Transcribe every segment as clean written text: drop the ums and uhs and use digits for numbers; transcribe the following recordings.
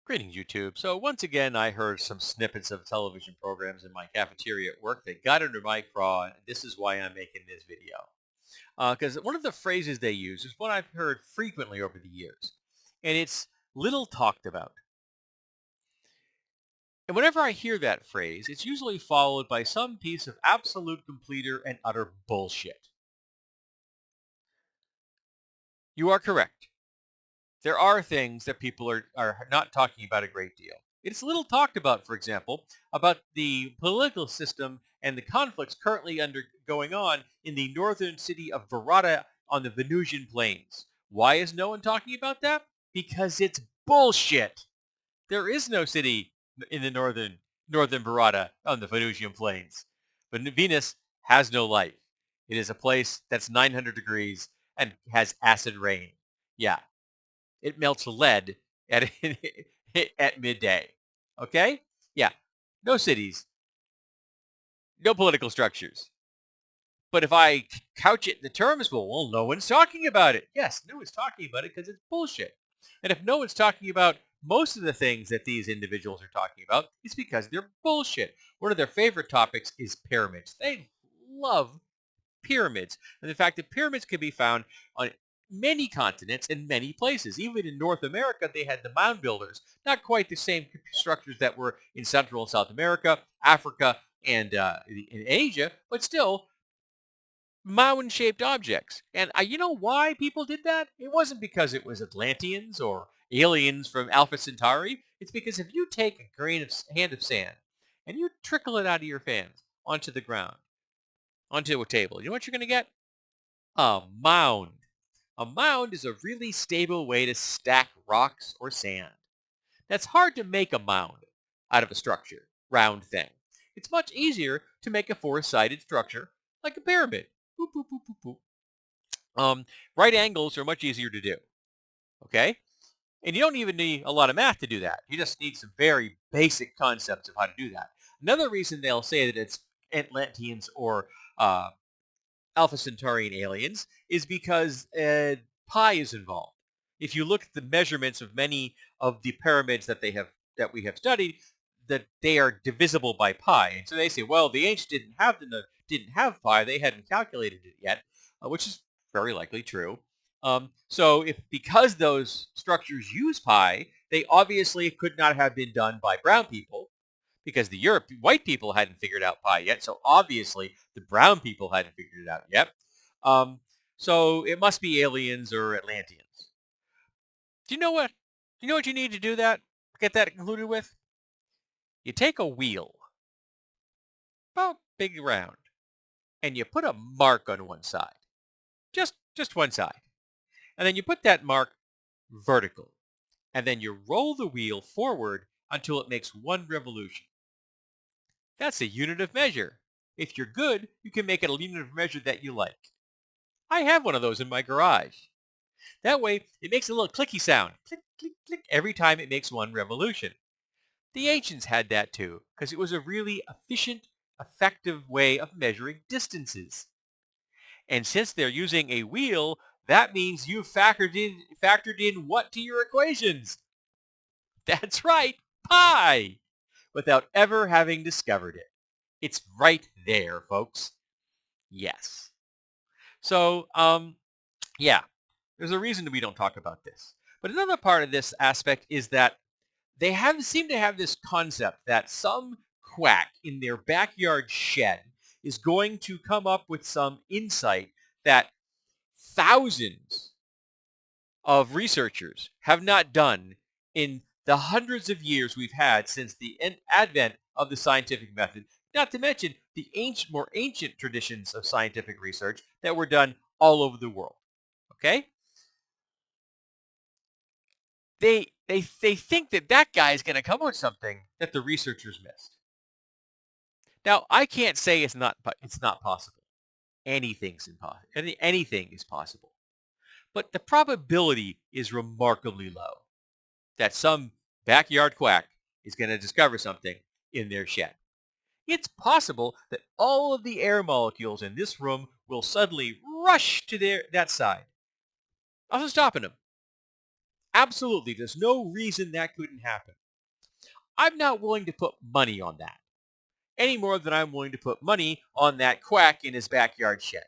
Greetings, YouTube. So once again, I heard some snippets of television programs in my cafeteria at work. They got under my craw, and this is why I'm making this video. Because one of the phrases they use is one I've heard frequently over the years, and it's little talked about. And whenever I hear that phrase, it's usually followed by some piece of absolute, completer, and utter bullshit. You are correct. There are things that people are not talking about a great deal. It's little talked about, for example, about the political system and the conflicts currently going on in the northern city of Verata on the Venusian plains. Why is no one talking about that? Because it's bullshit. There is no city in the northern Verata on the Venusian plains. But Venus has no life. It is a place that's 900 degrees and has acid rain. Yeah, it melts lead at at midday. Okay? Yeah. No cities, no political structures. But if I couch it in the terms, well, no one's talking about it. Yes, no one's talking about it because it's bullshit. And if no one's talking about most of the things that these individuals are talking about, it's because they're bullshit. One of their favorite topics is pyramids. They love pyramids, and the fact that pyramids can be found on many continents and many places. Even in North America, they had the mound builders. Not quite the same structures that were in Central and South America, Africa, and in Asia, but still mound-shaped objects. And you know why people did that? It wasn't because it was Atlanteans or aliens from Alpha Centauri. It's because if you take a hand of sand and you trickle it out of your fans onto the ground, onto a table, you know what you're going to get? A mound. A mound is a really stable way to stack rocks or sand. That's hard to make a mound out of a structure, round thing. It's much easier to make a four-sided structure like a pyramid. Boop, boop, boop, boop, boop. Right angles are much easier to do. Okay? And you don't even need a lot of math to do that. You just need some very basic concepts of how to do that. Another reason they'll say that it's Atlanteans or Alpha Centaurian aliens is because pi is involved. If you look at the measurements of many of the pyramids that we have studied, that they are divisible by pi. And so they say, well, the ancients didn't have pi; they hadn't calculated it yet, which is very likely true. So if because those structures use pi, they obviously could not have been done by brown people because the white people hadn't figured out pi yet. So obviously the brown people hadn't figured it out yet. Um, so it must be aliens or Atlanteans. Do you know what? Do you know what you need to do that? Get that concluded with? You take a wheel, about big round, and you put a mark on one side. Just one side. And then you put that mark vertical. And then you roll the wheel forward until it makes one revolution. That's a unit of measure. If you're good, you can make it a unit of measure that you like. I have one of those in my garage. That way, it makes a little clicky sound. Click, click, click every time it makes one revolution. The ancients had that too, because it was a really efficient, effective way of measuring distances. And since they're using a wheel, that means you've factored in what to your equations? That's right, pi, without ever having discovered it. It's right there, folks. Yes. So, yeah, there's a reason we don't talk about this. But another part of this aspect is that seem to have this concept that some quack in their backyard shed is going to come up with some insight that thousands of researchers have not done in the hundreds of years we've had since the advent of the scientific method, not to mention the more ancient traditions of scientific research that were done all over the world. Okay? They think that guy is going to come with something that the researchers missed. Now, I can't say it's not possible. Anything is possible. But the probability is remarkably low that some backyard quack is going to discover something in their shed. It's possible that all of the air molecules in this room will suddenly rush to that side. Also stopping them. Absolutely. There's no reason that couldn't happen. I'm not willing to put money on that any more than I'm willing to put money on that quack in his backyard shed.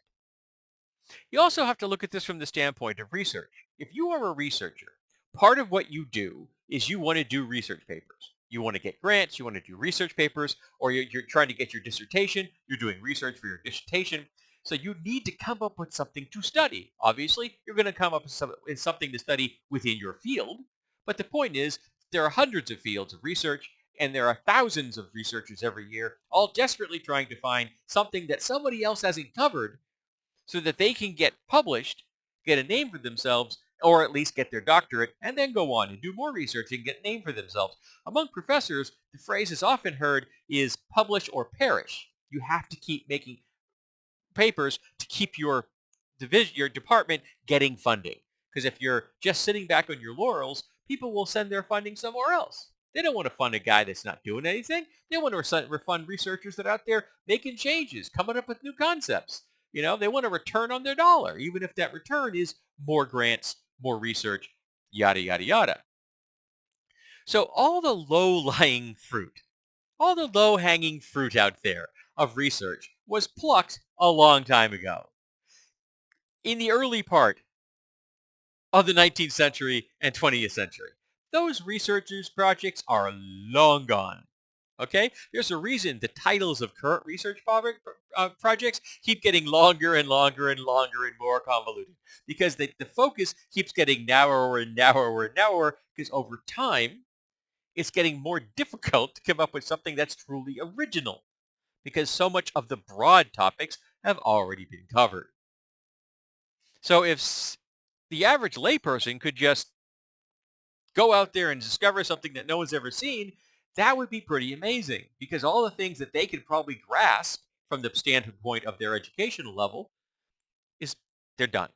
You also have to look at this from the standpoint of research. If you are a researcher, part of what you do is you want to do research papers. You want to get grants, you want to do research papers, or you're trying to get your dissertation, you're doing research for your dissertation. So you need to come up with something to study. Obviously, you're going to come up with something to study within your field. But the point is, there are hundreds of fields of research, and there are thousands of researchers every year, all desperately trying to find something that somebody else hasn't covered so that they can get published, get a name for themselves, or at least get their doctorate, and then go on and do more research and get a name for themselves. Among professors, the phrase is often heard is publish or perish. You have to keep making papers to keep your division, your department getting funding. Because if you're just sitting back on your laurels, people will send their funding somewhere else. They don't want to fund a guy that's not doing anything. They want to refund researchers that are out there making changes, coming up with new concepts. They want a return on their dollar, even if that return is more grants, more research, yada, yada, yada. So all the low-lying fruit, all the low-hanging fruit out there of research was plucked a long time ago. In the early part of the 19th century and 20th century, those researchers' projects are long gone. Okay? There's a reason the titles of current research projects keep getting longer and longer and longer and more convoluted because the focus keeps getting narrower and narrower and narrower because over time, it's getting more difficult to come up with something that's truly original because so much of the broad topics have already been covered. So if the average layperson could just go out there and discover something that no one's ever seen, that would be pretty amazing because all the things that they could probably grasp from the standpoint of their educational level is they're done.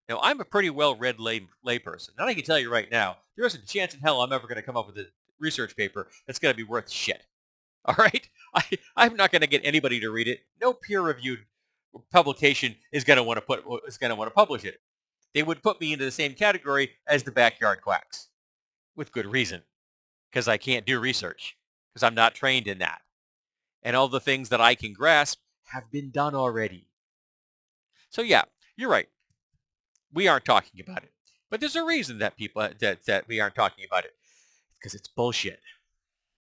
Now, I'm a pretty well-read layperson, and I can tell you right now, there isn't a chance in hell I'm ever going to come up with a research paper that's going to be worth shit. All right? I'm not going to get anybody to read it. No peer-reviewed publication is going to want to publish it. They would put me into the same category as the backyard quacks, with good reason, because I can't do research, because I'm not trained in that. And all the things that I can grasp have been done already. So yeah, you're right. We aren't talking about it. But there's a reason that we aren't talking about it, because it's bullshit.